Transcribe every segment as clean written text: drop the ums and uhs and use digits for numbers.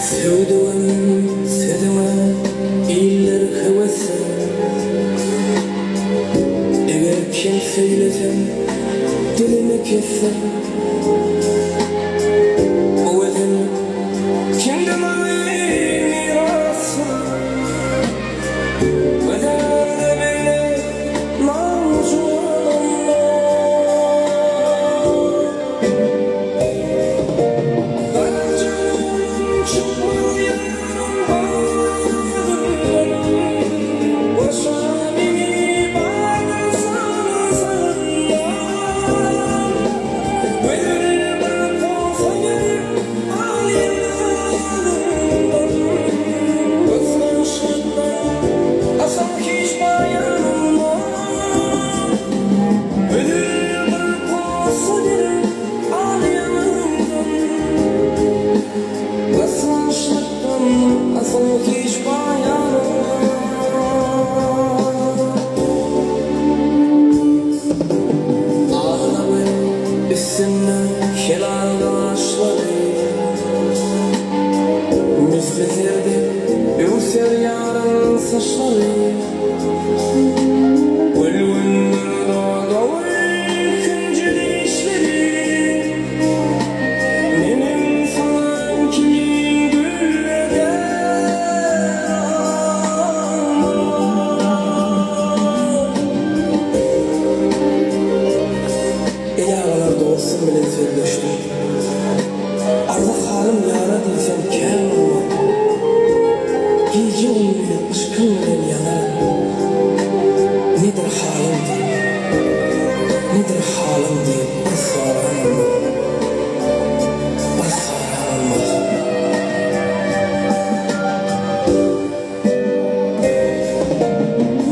Sevdiğim sedime iller hevesi. Eğer kim söylesem dilimi kessem, o özün kimden mirası. Bedelde böyle mağzulanım. Bacım çıkmayan Helal ağaçları müsbetlerde ürser yarın saçları. Ölümün doğduğu ikinci dişleri benim sana kimin güllere. Eyağlarda olsun bile sözleştim. Allah halim yara diysem kem olma. Gece olmuyor aşkın bilen yanarım. Nedir halim diye, nedir halim diye bir soran olmaz. Bir soran olmaz.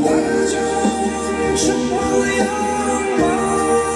Bacım çıkmayan bağrım.